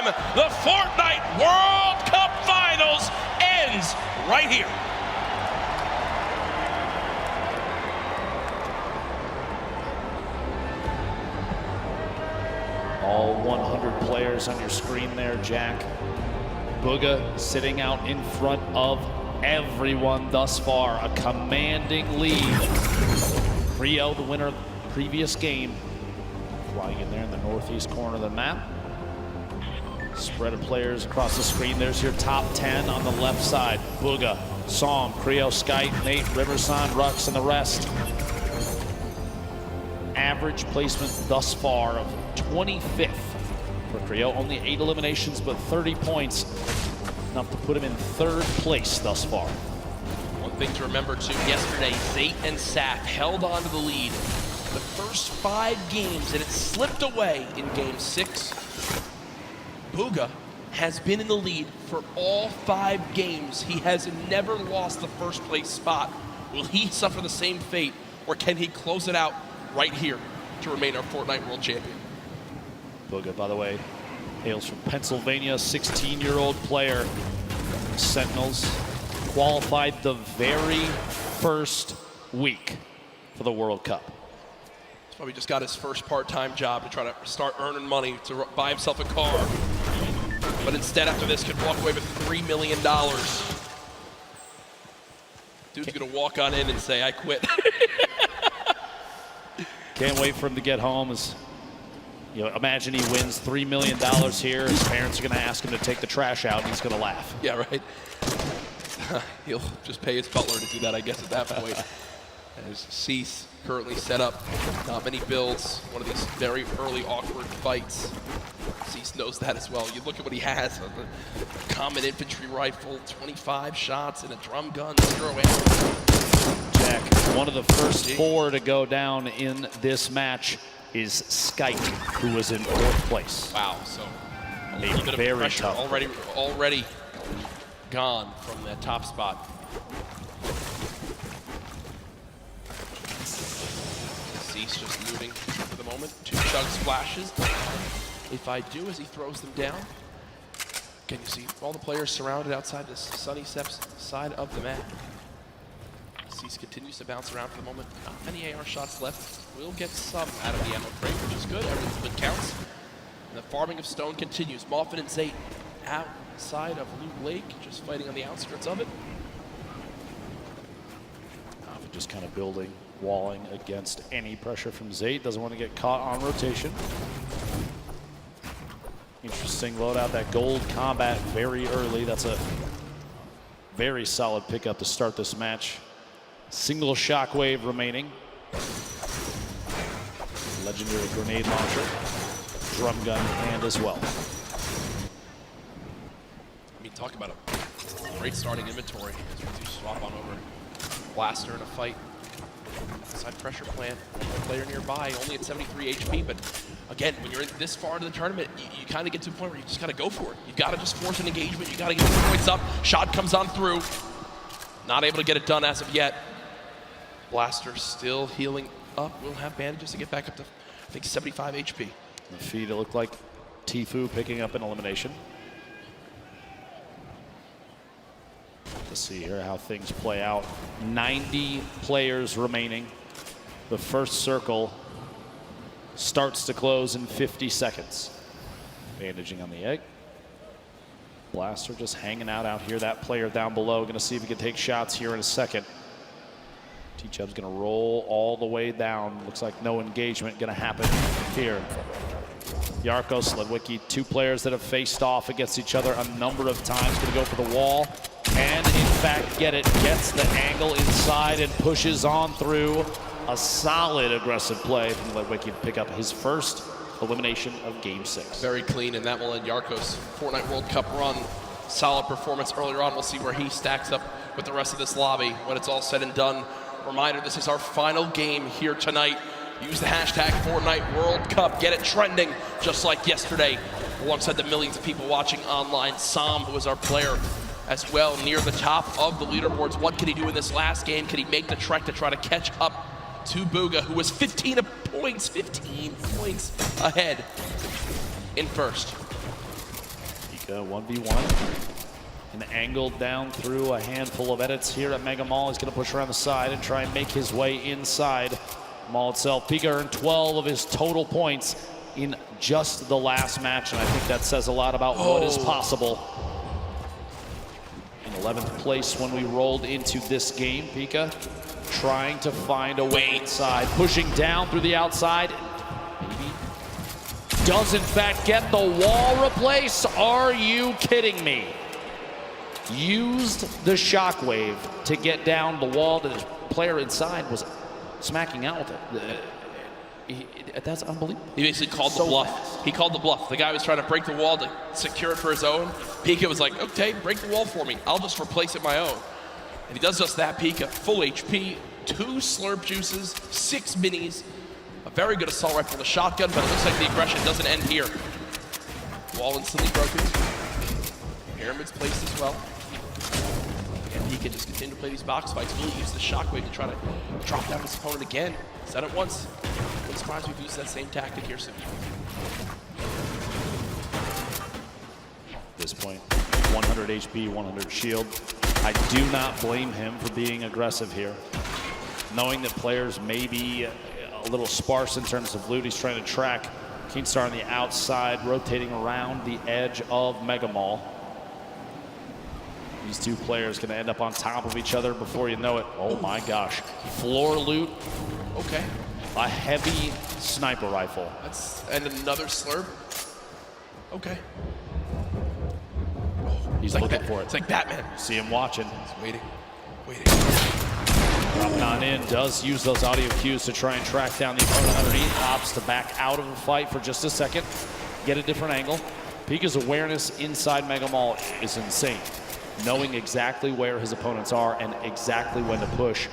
The Fortnite World Cup Finals ends right here. All 100 players on your screen there, Jack. Booga sitting out in front of everyone thus far. A commanding lead. Rio, the winner of the previous game, flying in there in the northeast corner of the map. Spread of players across the screen. There's your top 10 on the left side. Booga, Psalm, Creo, Skype, Nate, Riverson, Rux, and the rest. Average placement thus far of 25th for Creo. Only 8 eliminations, but 30 points. Enough to put him in 3rd place thus far. One thing to remember too, yesterday, Zate and Saf held on to the lead the first 5 games, and it slipped away in game 6. Booga has been in the lead for all 5 games. He has never lost the first place spot. Will he suffer the same fate, or can he close it out right here to remain our Fortnite World Champion? Booga, by the way, hails from Pennsylvania, 16-year-old player. Sentinels qualified the very first week for the World Cup. He's probably just got his first part-time job to try to start earning money to buy himself a car. But instead, after this, could walk away with $3 million. Dude's gonna walk on in and say, I quit. Can't wait for him to get home. Imagine he wins $3 million here. His parents are going to ask him to take the trash out, and he's going to laugh. Yeah, right. He'll just pay his butler to do that, I guess, at that point. As Cease currently set up, not many builds. One of these very early awkward fights. Cease knows that as well. You look at what he has: a common infantry rifle, 25 shots, and a drum gun, 0 ammo. Jack, one of the first 4 to go down in this match is Skype, who was in 4th place. Wow, so a little bit of pressure tough. already gone from that top spot. Cease just looting for the moment. 2 chug splashes. If I do, as he throws them down, can you see all the players surrounded outside this Sunny Steps side of the map? Cease continues to bounce around for the moment. Not many AR shots left. Will get some out of the ammo crate, which is good. Everything good counts. And the farming of stone continues. Moffin and Zate outside of Loop Lake, just fighting on the outskirts of it. Moffin just kind of building, walling against any pressure from Zate. Doesn't want to get caught on rotation. Interesting loadout, that gold combat very early. That's a very solid pickup to start this match. Single shockwave remaining. Legendary grenade launcher. Drum gun in hand as well. I mean, talk about a great starting inventory. As you swap on over Blaster in a fight. Side pressure plant, player nearby, only at 73 HP, but again, when you're in this far into the tournament, you kind of get to a point where you just got to go for it. You've got to just force an engagement. You got to get the points up. Shot comes on through. Not able to get it done as of yet. Blaster still healing up. Will have bandages to get back up to, I think, 75 HP. The feed, it looked like Tfue picking up an elimination. Let's see here how things play out. 90 players remaining. The first circle starts to close in 50 seconds. Bandaging on the egg. Blaster just hanging out here. That player down below. Going to see if he can take shots here in a second. T-Chub's going to roll all the way down. Looks like no engagement going to happen here. Yarko, Sledwicki, 2 players that have faced off against each other a number of times. Going to go for the wall. And in fact, get it. Gets the angle inside and pushes on through. A solid aggressive play from Sledwicki to pick up his first elimination of Game 6. Very clean, and that will end Yarko's Fortnite World Cup run. Solid performance earlier on. We'll see where he stacks up with the rest of this lobby when it's all said and done. Reminder, this is our final game here tonight. Use the hashtag Fortnite World Cup. Get it trending, just like yesterday, alongside the millions of people watching online. Sam, who is our player as well, near the top of the leaderboards. What can he do in this last game? Can he make the trek to try to catch up to Booga, who was 15 points ahead in first? Pika 1v1. And angled down through a handful of edits here at Mega Mall. He's going to push around the side and try and make his way inside Mall itself. Pika earned 12 of his total points in just the last match, and I think that says a lot about what is possible. In 11th place when we rolled into this game, Pika trying to find a way inside, pushing down through the outside. Maybe does in fact get the wall replace. Are you kidding me? Used the shockwave to get down the wall that the player inside was smacking out with it. That's unbelievable. He basically called the bluff. He called the bluff. The guy was trying to break the wall to secure it for his own. Pika was like, okay, break the wall for me. I'll just replace it my own. And he does just that. Pika, full HP, 2 slurp juices, 6 minis, a very good assault rifle and a shotgun, but it looks like the aggression doesn't end here. Wall instantly broken. Pyramid's placed as well. And he can just continue to play these box fights. Really use the shockwave to try to drop down his opponent again. Said it once. I'm surprised we've used that same tactic here so At this point, 100 HP, 100 shield. I do not blame him for being aggressive here. Knowing that players may be a little sparse in terms of loot, he's trying to track Keemstar on the outside, rotating around the edge of Mega Mall. These two players going to end up on top of each other before you know it. Oh my gosh. Floor loot. okay. A heavy sniper rifle. And another slurp. Okay. He's like looking for it. It's like Batman. See him watching. He's waiting. Dropping on in, does use those audio cues to try and track down the opponent underneath. Opts to back out of the fight for just a second. Get a different angle. Pika's awareness inside Mega Mall is insane. Knowing exactly where his opponents are and exactly when to push.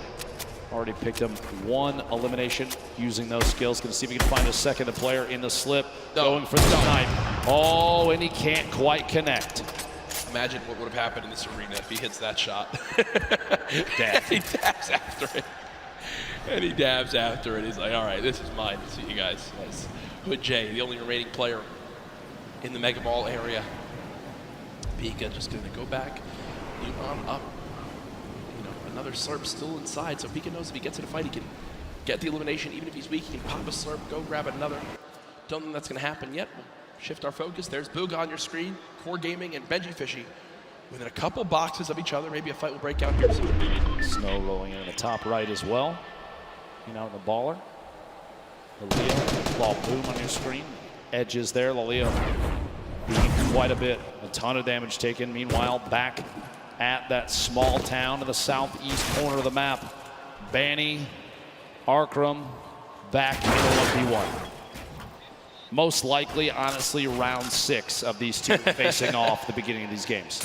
Already picked him 1 elimination using those skills. Gonna see if he can find a second player in the slip. Going for the snipe. Oh, and he can't quite connect. Imagine what would have happened in this arena if he hits that shot. Death. He dabs after it. And he dabs after it. He's like, all right, this is mine. See you guys. That's Hood J, the only remaining player in the Mega Mall area. Pika just gonna go back, lead on up. You know, another slurp still inside, so Pika knows if he gets in a fight, he can get the elimination. Even if he's weak, he can pop a slurp, go grab another. Don't think that's gonna happen yet. We'll shift our focus. There's Booga on your screen, Core Gaming and Benji Fishy within a couple boxes of each other. Maybe a fight will break out here soon. Snow rolling in the top right as well. You know, the baller. Laleo, ball boom on your screen. Edges there, Laleo being quite a bit. A ton of damage taken. Meanwhile, back at that small town in the southeast corner of the map. Banny, Arkram, back in the 1v1. Most likely, honestly, round 6 of these two facing off at the beginning of these games.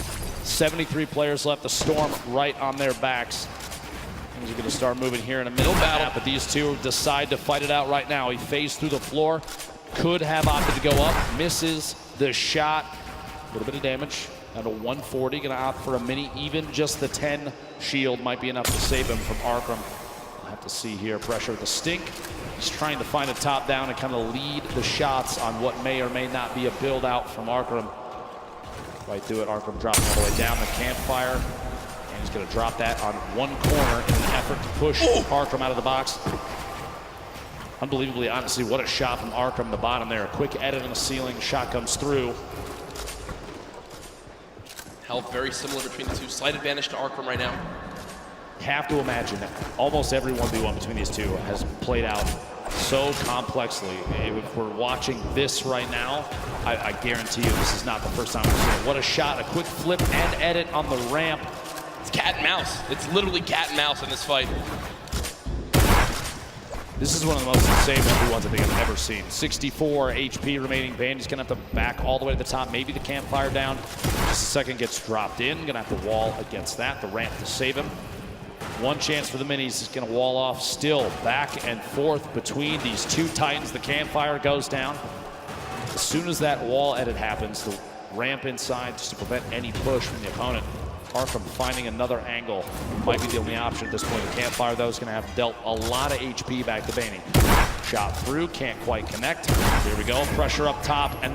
73 players left. The Storm right on their backs. Things are going to start moving here in a middle battle, but these two decide to fight it out right now. He phased through the floor. Could have opted to go up. Misses the shot. A little bit of damage. Down to 140. Going to opt for a mini. Even just the 10 shield might be enough to save him from Arkram. We'll have to see here. Pressure with the stink. He's trying to find a top down and kind of lead the shots on what may or may not be a build out from Arkram. Right through it. Arkram dropping all the way down the campfire. And he's going to drop that on one corner in an effort to push Arkram out of the box. Unbelievably, honestly, what a shot from Arkram, the bottom there. A quick edit on the ceiling, shot comes through. Health very similar between the two. Slight advantage to Arkram right now. Have to imagine that almost every 1v1 between these two has played out so complexly. If we're watching this right now, I guarantee you this is not the first time we've seen it. What a shot, a quick flip and edit on the ramp. It's cat and mouse. It's literally cat and mouse in this fight. This is one of the most insane 1v1s I think I've ever seen. 64 HP remaining. Bandy's gonna have to back all the way to the top. Maybe the campfire down. The second gets dropped in. Gonna have to wall against that. The ramp to save him. One chance for the minis. Is gonna wall off. Still back and forth between these two titans. The campfire goes down. As soon as that wall edit happens, the ramp inside just to prevent any push from the opponent. Arkram finding another angle might be the only option at this point. The campfire, though, is going to have dealt a lot of HP back to Banny. Shot through, can't quite connect. Here we go, pressure up top, and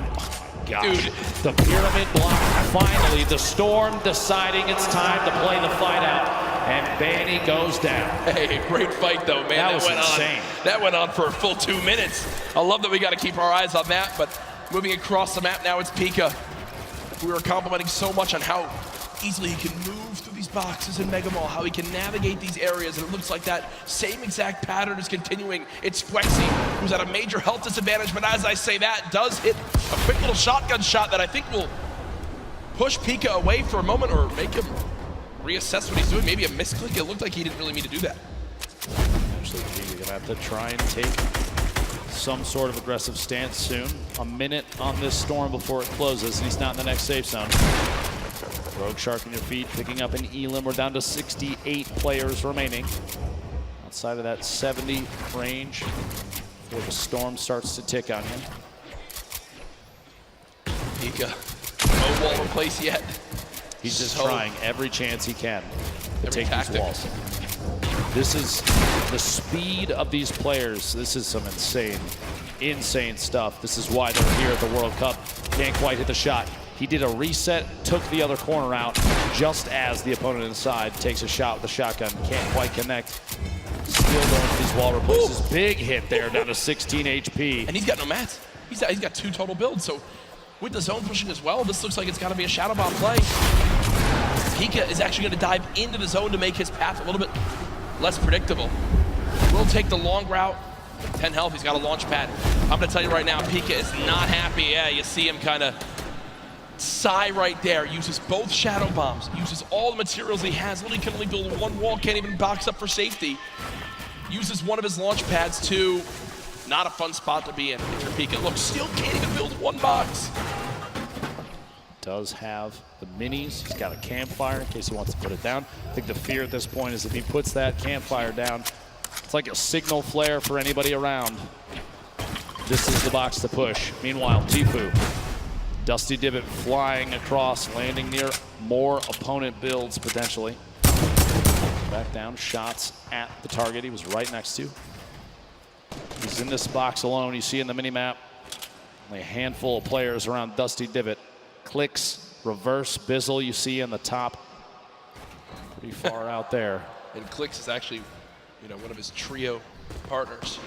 gosh. Dude. The pyramid block. Finally, the Storm deciding it's time to play the fight out. And Banny goes down. Hey, great fight though, man. That was went insane. That went on for a full 2 minutes. I love that we got to keep our eyes on that, but moving across the map now, it's Pika. We were complimenting so much on how easily he can move through these boxes in Mega Mall, how he can navigate these areas, and it looks like that same exact pattern is continuing. It's Swexy, who's at a major health disadvantage, but as I say that, does hit a quick little shotgun shot that I think will push Pika away for a moment or make him reassess what he's doing. Maybe a misclick. It looked like he didn't really mean to do that. Actually, Pika gonna have to try and take some sort of aggressive stance soon. A minute on this Storm before it closes, and he's not in the next safe zone. Rogue Shark on your feet, picking up an Elim. We're down to 68 players remaining. Outside of that 70 range before the Storm starts to tick on you. Pika, no wall in place yet. He's just trying every chance he can to take tactic. these walls. This is the speed of these players. This is some insane stuff. This is why they're here at the World Cup. Can't quite hit the shot. He did a reset, took the other corner out just as the opponent inside takes a shot with the shotgun. Can't quite connect. Still going for these wall replaces. Ooh. Big hit there, down to 16 HP. And he's got no mats. He's got 2 total builds. So with the zone pushing as well, this looks like it's got to be a Shadow Bomb play. Pika is actually going to dive into the zone to make his path a little bit less predictable. We'll take the long route. 10 health, he's got a launch pad. I'm going to tell you right now, Pika is not happy. Yeah, you see him kind of sigh right there. Uses both Shadow Bombs, uses all the materials he has. Literally can only build 1 wall, can't even box up for safety. Uses one of his launch pads to not a fun spot to be in if you're Pika. Look, still can't even build 1 box. Does have the minis. He's got a campfire in case he wants to put it down. I think the fear at this point is if he puts that campfire down, it's like a signal flare for anybody around. This is the box to push. Meanwhile, Tfue, Dusty Divot flying across, landing near more opponent builds potentially. Back down, shots at the target he was right next to. He's in this box alone. You see in the minimap, only a handful of players around Dusty Divot. Clicks, reverse, Bizzle you see in the top. Pretty far out there. And Clicks is actually, one of his trio partners.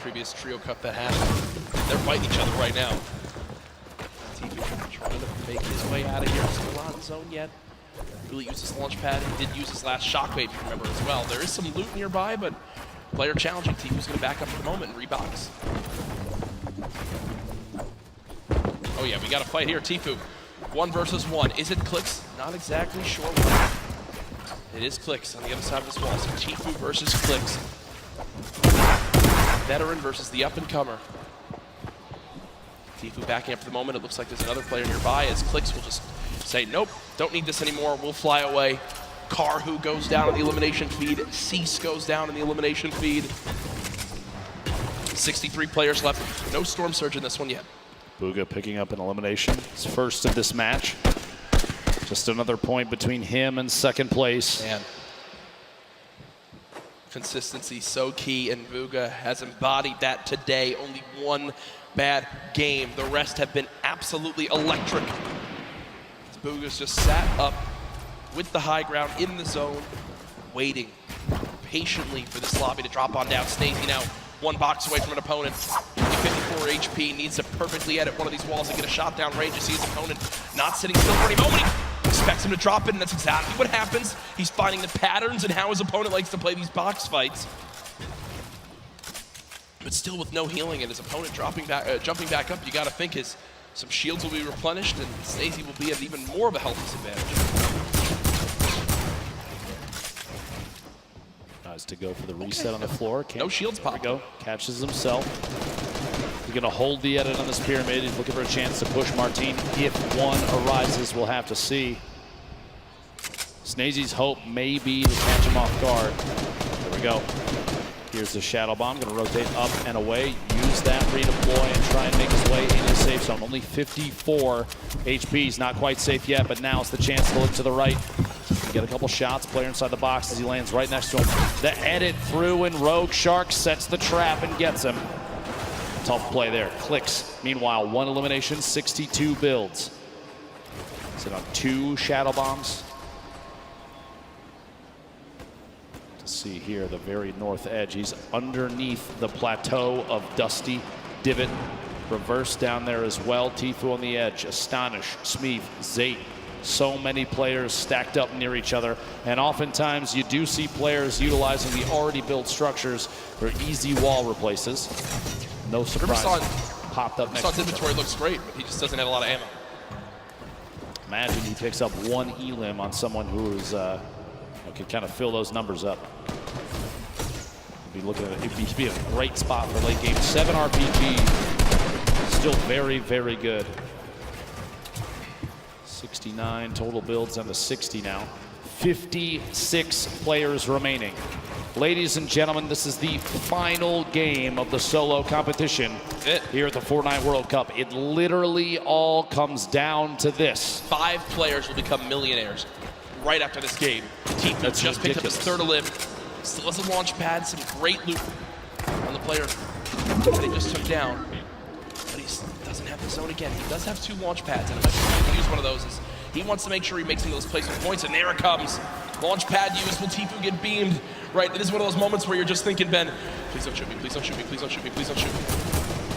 Previous trio cup that happened. They're fighting each other right now. Tfue trying to make his way out of here. Still not in zone yet. Really used his launch pad. He did use his last shockwave, if you remember, as well. There is some loot nearby, but player challenging. Tfue's going to back up for the moment and rebox. Oh yeah, we got a fight here. Tfue, 1 versus 1. Is it Clicks? Not exactly sure. It is Clicks on the other side of this wall. So Tfue versus Clicks. Veteran versus the up-and-comer. Tfue backing up for the moment. It looks like there's another player nearby as Clicks will just say, nope, don't need this anymore. We'll fly away. Karhu goes down on the elimination feed. Cease goes down in the elimination feed. 63 players left. No Storm Surge in this one yet. Bugha picking up an elimination. His first of this match. Just another point between him and second place. Man. Consistency so key, and Bugha has embodied that today. Only 1 bad game. The rest have been absolutely electric. Bugha's just sat up with the high ground in the zone, waiting patiently for this lobby to drop on down. Snazy now 1 box away from an opponent. 54 HP, needs to perfectly edit one of these walls and get a shot down range. You see his opponent not sitting still for any moment. He expects him to drop it, and that's exactly what happens. He's finding the patterns and how his opponent likes to play these box fights. But still with no healing and his opponent jumping back up, you got to think some shields will be replenished and Snazy will be at even more of a health disadvantage. Tries to go for the reset on the floor. No shields pop. There we go. Catches himself. He's going to hold the edit on this pyramid. He's looking for a chance to push Martine. If one arises, we'll have to see. Snazy's hope may be to catch him off guard. There we go. Here's the Shadow Bomb. Going to rotate up and away. Use that redeploy and try and make his way in his safe zone. Only 54 HP. He's not quite safe yet, but now it's the chance to look to the right. Get a couple shots. Player inside the box as he lands right next to him. The edit through, and Rogue Shark sets the trap and gets him. Tough play there. Clicks. Meanwhile, 1 elimination, 62 builds. Sit on 2 shadow bombs. To see here, the very north edge. He's underneath the plateau of Dusty Divot. Reverse down there as well. Tfue on the edge. Astonish, Smeef, Zate. So many players stacked up near each other. And oftentimes you do see players utilizing the already built structures for easy wall replaces. No surprise. Popped up next to Riverson's inventory looks great, but he just doesn't have a lot of ammo. Imagine he picks up 1 elim on someone who is could kind of fill those numbers up. Be looking at it. It'd be a great spot for late game. 7 RPG. Still very, very good. 69 total builds down to 60 now. 56 players remaining. Ladies and gentlemen, this is the final game of the solo competition here at the Fortnite World Cup. It literally all comes down to this. 5 players will become millionaires right after this game. Tfue just picked up his 3rd elim. Still has a launch pad, some great loot on the player that he just took down. But he doesn't have the zone again. He does have 2 launch pads, and eventually he can use one of those. He wants to make sure he makes those placement points, and there it comes. Launch pad used. Will Tfue get beamed? Right, it is one of those moments where you're just thinking, Ben, please don't shoot me, please don't shoot me, please don't shoot me, please don't shoot me.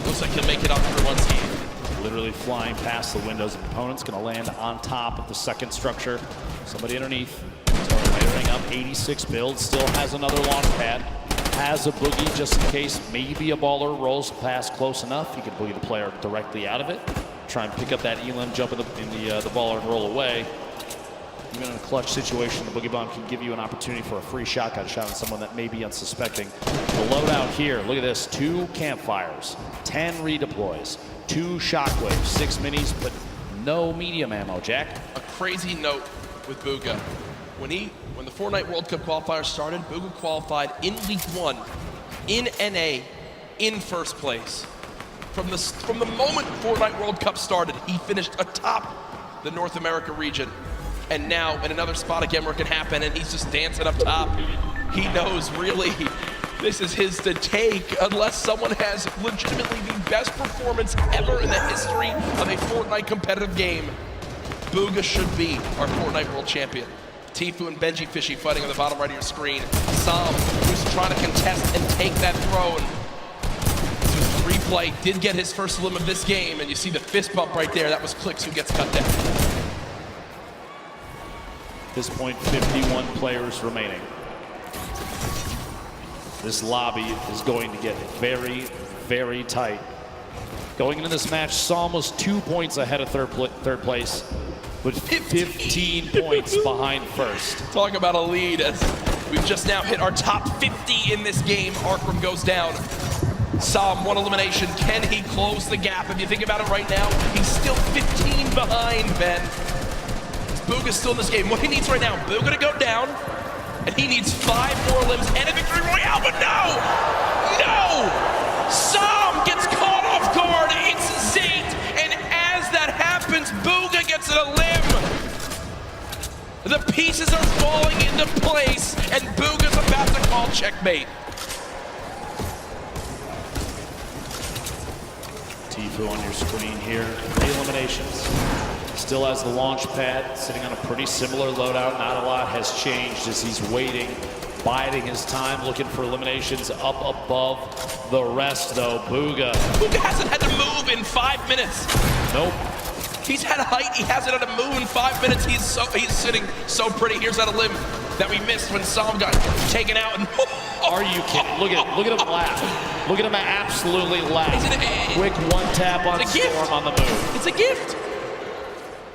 Looks like he'll make it up for one team. Literally flying past the windows of opponents, gonna land on top of the 2nd structure. Somebody underneath. Layering up 86 builds, still has another launch pad. Has a boogie just in case maybe a baller rolls past close enough. You can boogie the player directly out of it. Try and pick up that elim, jump in the baller and roll away. Even in a clutch situation, the boogie bomb can give you an opportunity for a free shotgun shot on someone that may be unsuspecting. The loadout here, look at this, 2 campfires, 10 redeploys, 2 shockwaves, 6 minis, but no medium ammo, Jack. A crazy note with Bugha. When the Fortnite World Cup qualifiers started, Bugha qualified in week 1 in NA in 1st place. From the moment Fortnite World Cup started, he finished atop the North America region. And now in another spot again where it can happen, and he's just dancing up top. He knows really this is his to take unless someone has legitimately the best performance ever in the history of a Fortnite competitive game. Bugha should be our Fortnite World Champion. Tfue and Benji Fishy fighting on the bottom right of your screen. Sam, who's trying to contest and take that throne. Replay did get his 1st elim of this game, and you see the fist bump right there. That was Clicks who gets cut down. At this point, 51 players remaining. This lobby is going to get very, very tight. Going into this match, Psalm was 2 points ahead of third place, but 15 points behind 1st. Talk about a lead as we've just now hit our top 50 in this game. Arkram goes down. Psalm, 1 elimination. Can he close the gap? If you think about it right now, he's still 15 behind, Ben. Bugha's still in this game. What he needs right now, Bugha to go down, and he needs 5 more limbs and a victory royale, but no! No! Psalm gets caught off guard. It's Zate, and as that happens, Bugha gets a limb. The pieces are falling into place, and Bugha's about to call checkmate. Tfue on your screen here. 3 eliminations. Still has the launch pad, sitting on a pretty similar loadout. Not a lot has changed as he's waiting, biding his time, looking for eliminations up above the rest, though. Bugha hasn't had to move in 5 minutes. Nope. He's had height, he hasn't had to move in 5 minutes. He's sitting so pretty. Here's that limb that we missed when Psalm got taken out. And are you kidding? Look at him laugh. Look at him absolutely laugh. Quick 1 tap on Storm on the move. It's a gift.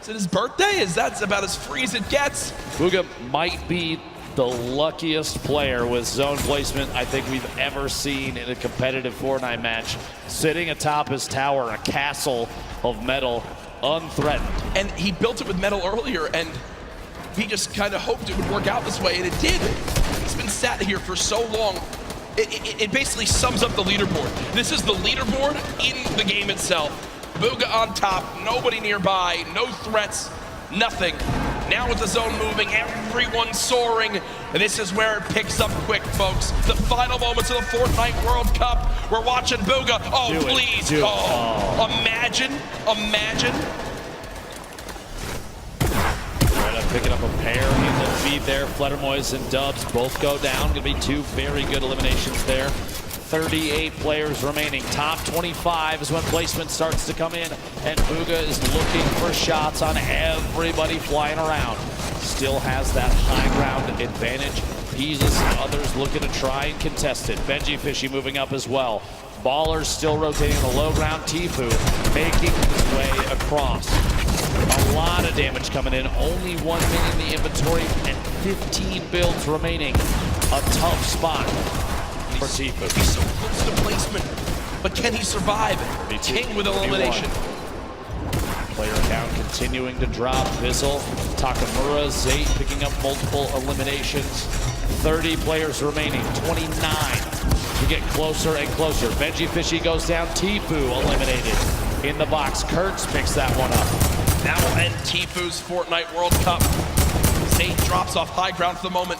Is it his birthday? That's about as free as it gets. Bugha might be the luckiest player with zone placement I think we've ever seen in a competitive Fortnite match. Sitting atop his tower, a castle of metal, unthreatened. And he built it with metal earlier, and he just kind of hoped it would work out this way, and it did. He's been sat here for so long. It basically sums up the leaderboard. This is the leaderboard in the game itself. Bugha on top, nobody nearby, no threats, nothing. Now with the zone moving, everyone soaring. And this is where it picks up quick, folks. The final moments of the Fortnite World Cup. We're watching Booga. Oh, please. Imagine. Picking up a pair in the feed there. Fledermoys and Dubs both go down. Gonna be two very good eliminations there. 38 players remaining. Top 25 is when placement starts to come in, and Booga is looking for shots on everybody flying around. Still has that high ground advantage. Peasless and others looking to try and contest it. Benji Fishy moving up as well. Ballers still rotating on the low ground. Tifu making his way across. A lot of damage coming in. Only 1 minute in the inventory and 15 builds remaining. A tough spot for Tifu. He's so close to placement, but can he survive? King with elimination. Player count continuing to drop. Bizzle, Takamura, Zate picking up multiple eliminations. 30 players remaining. 29 to get closer and closer. Benji Fishy goes down. Tifu eliminated in the box. Kurtz picks that one up. That will end Tifu's Fortnite World Cup. Zate drops off high ground for the moment.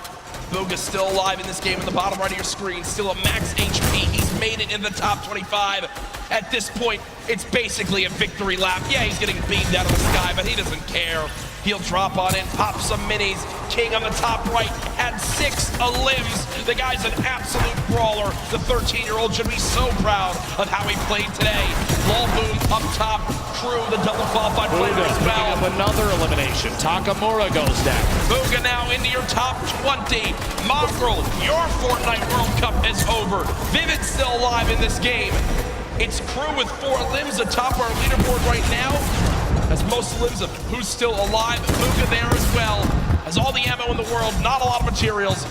Booga's still alive in this game in the bottom right of your screen. Still a max HP. He's made it in the top 25. At this point, it's basically a victory lap. Yeah, he's getting beamed out of the sky, but he doesn't care. He'll drop on in, pop some minis. King on the top right had 6 limbs. The guy's an absolute brawler. The 13-year-old should be so proud of how he played today. Lulboom up top. Crew, the double qualified player as well. Up another elimination. Takamura goes down. Booga now into your top 20. Mongrel, your Fortnite World Cup is over. Vivid's still alive in this game. It's Crew with 4 limbs atop our leaderboard right now. Has most limbs of who's still alive. Booga there as well. Has all the ammo in the world, not a lot of materials.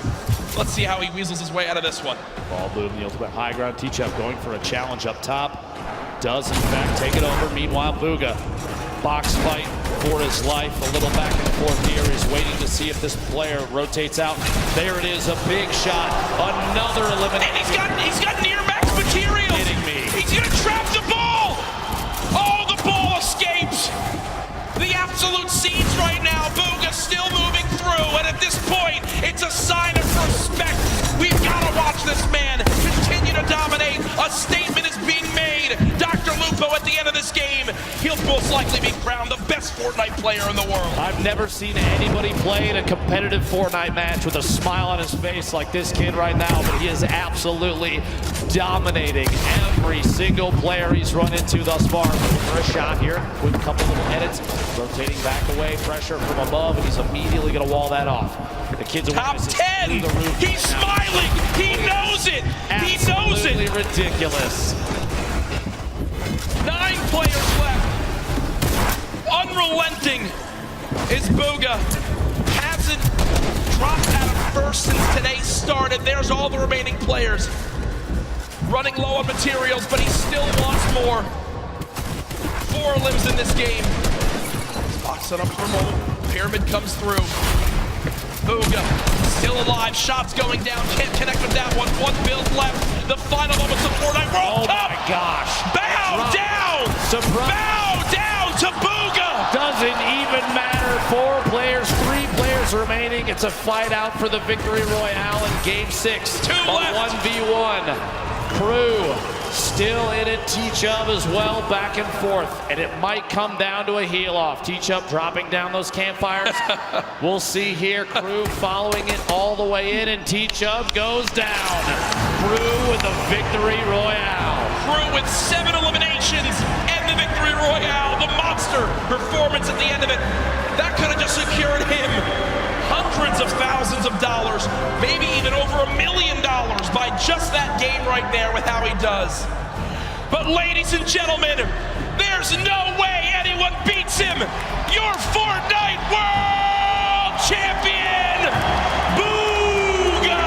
Let's see how he weasels his way out of this one. Ballboom, the ultimate high ground. T-Chef going for a challenge up top. Does in fact take it over. Meanwhile, Booga, box fight for his life. A little back and forth here. He's waiting to see if this player rotates out. There it is, a big shot. Another elimination. And he's got near max materials. Kidding me. He's gonna trap the ball. Oh, the ball escapes. The absolute siege right now. Booga still moving through, and at this point, it's a sign of respect. We've got to watch this man continue to dominate. A statement is being made. Dr. Lupo at the end of this game, he'll most likely be crowned the best Fortnite player in the world. I've never seen anybody play in a competitive Fortnite match with a smile on his face like this kid right now, but he is absolutely dominating every single player he's run into thus far. For a shot here with a couple little edits, rotating back away, pressure from above, and he's immediately going to wall that off. The kid's top 10. He's smiling. He knows it. He knows it. Absolutely ridiculous. 9 players left. Unrelenting is Booga. Hasn't dropped out of first since today started. There's all the remaining players. Running low on materials, but he still wants more. 4 limbs in this game. Box it up for a moment. Pyramid comes through. Booga still alive. Shots going down. Can't connect with that one. 1 build left. The final moments of Fortnite World Cup. Oh my gosh. Bow down. Surprise. Bow down to Booga. Doesn't even matter. 4 players, 3 players remaining. It's a fight out for the victory royale in game 6. 2 left. 1v1. Crew still in it. T-Chub as well, back and forth. And it might come down to a heel off. T-Chub dropping down those campfires. We'll see here. Crew following it all the way in, and T-Chub goes down. Crew with the victory royale. Crew with 7 eliminations and the victory royale. The monster performance at the end of it. That could have just secured him hundreds of thousands of dollars, maybe even over $1 million by just that game right there with how he does. But ladies and gentlemen, there's no way anyone beats him. Your Fortnite World Champion, Booga!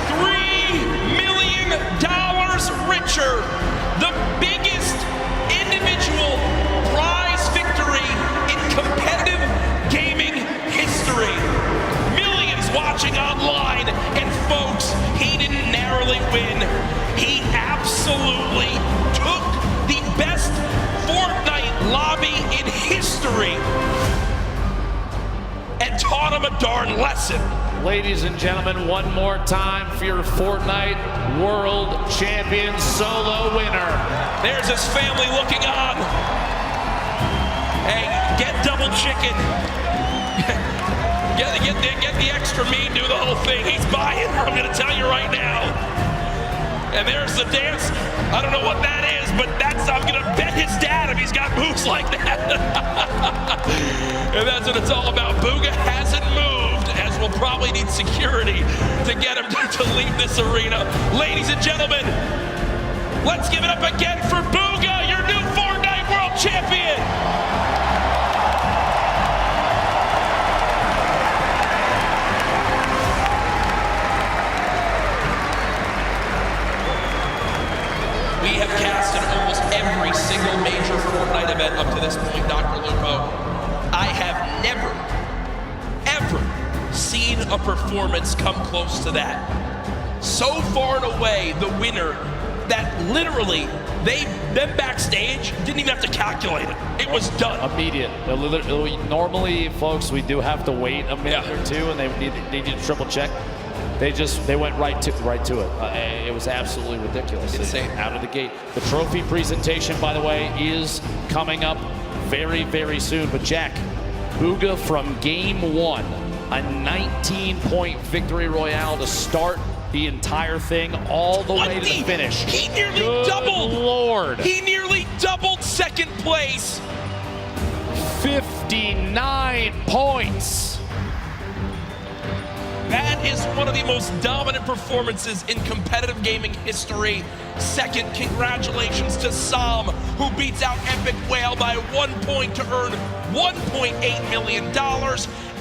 $3 million richer, the biggest individual prize victory in competitive gaming history. Millions watching online, and folks, he didn't narrowly absolutely took the best Fortnite lobby in history and taught him a darn lesson. Ladies and gentlemen, one more time for your Fortnite World Champion solo winner. There's his family looking on. Hey, get double chicken. get the extra meat, do the whole thing. He's buying, I'm gonna tell you right now. And there's the dance. I don't know what that is, but I'm gonna bet his dad if he's got moves like that. And that's what it's all about. Booga hasn't moved, as we'll probably need security to get him to leave this arena. Ladies and gentlemen, let's give it up again for Booga, your new Fortnite World Champion. We have cast in almost every single major Fortnite event up to this point, Dr. Lupo. I have never, ever seen a performance come close to that. So far and away, the winner that literally, them backstage didn't even have to calculate it. It was done. Immediate. Normally, folks, we do have to wait a minute or two, and they need to triple check. They went right to it. It was absolutely ridiculous. Insane. Out of the gate. The trophy presentation, by the way, is coming up very, very soon. But Jack, Booga from game one, a 19-point victory royale to start the entire thing all the way to the finish. He nearly Good doubled. Lord. He nearly doubled second place. 59 points. That is one of the most dominant performances in competitive gaming history. Second, congratulations to Sam, who beats out Epic Whale by 1 point to earn $1.8 million.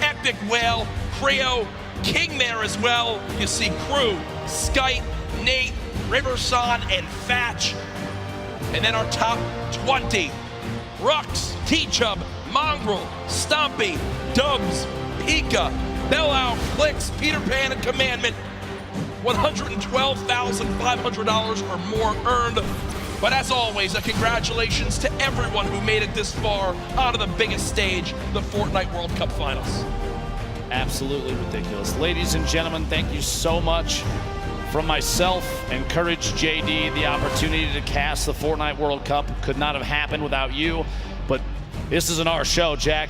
Epic Whale, Creo, King there as well. You see Crew, Skype, Nate, Riverson, and Fatch. And then our top 20, Rux, T-Chub, Mongrel, Stompy, Dubs, Pika, Bellow, Clicks, Peter Pan, and Commandment. $112,500 or more earned. But as always, a congratulations to everyone who made it this far onto the biggest stage, the Fortnite World Cup Finals. Absolutely ridiculous. Ladies and gentlemen, thank you so much. From myself and Courage JD, the opportunity to cast the Fortnite World Cup could not have happened without you. But this isn't our show, Jack.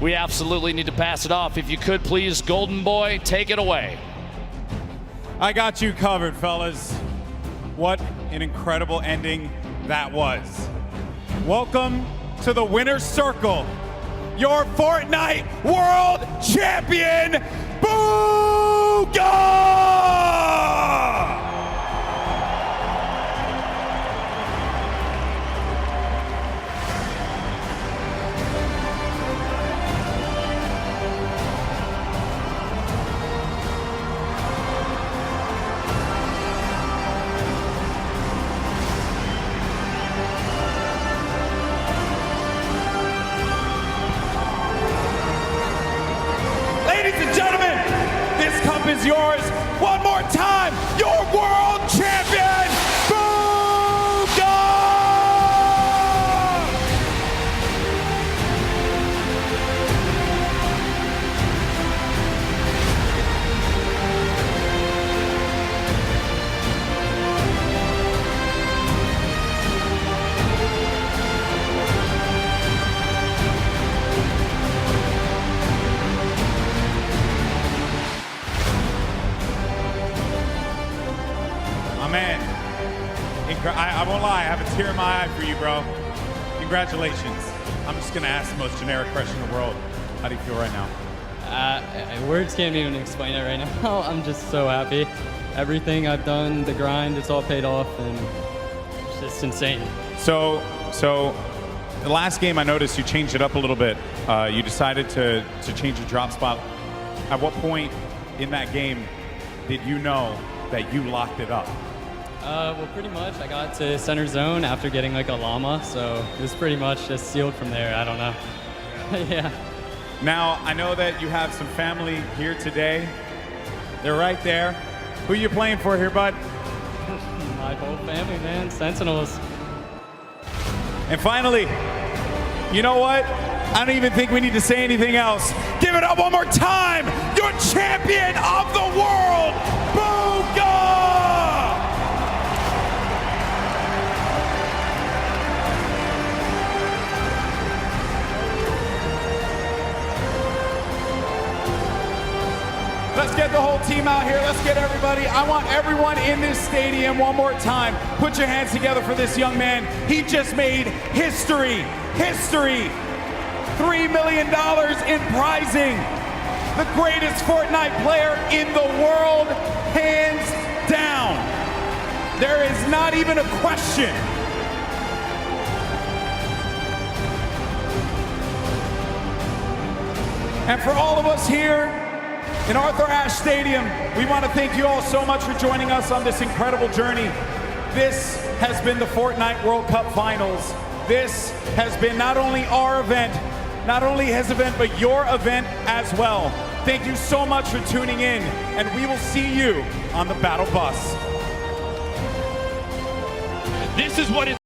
We absolutely need to pass it off. If you could, please, Golden Boy, take it away. I got you covered, fellas. What an incredible ending that was. Welcome to the winner's circle. Your Fortnite World Champion, Booga! Ladies and gentlemen, this cup is yours. One more time, your world champion, Booga! Man, I won't lie, I have a tear in my eye for you, bro. Congratulations. I'm just gonna ask the most generic question in the world. How do you feel right now? Words can't even explain it right now. I'm just so happy. Everything I've done, the grind, it's all paid off, and it's just insane. So the last game I noticed you changed it up a little bit. You decided to change your drop spot. At what point in that game did you know that you locked it up? Well, pretty much. I got to center zone after getting like a llama, so it was pretty much just sealed from there. I don't know. Yeah. Now, I know that you have some family here today. They're right there. Who you playing for here, bud? My whole family, man. Sentinels. And finally, you know what? I don't even think we need to say anything else. Give it up one more time. Your champion of the world, Booga! Let's get the whole team out here. Let's get everybody. I want everyone in this stadium one more time. Put your hands together for this young man. He just made history. History. $3 million in prizing. The greatest Fortnite player in the world, hands down. There is not even a question. And for all of us here in Arthur Ashe Stadium, we want to thank you all so much for joining us on this incredible journey. This has been the Fortnite World Cup Finals. This has been not only our event, not only his event, but your event as well. Thank you so much for tuning in, and we will see you on the Battle Bus. This is what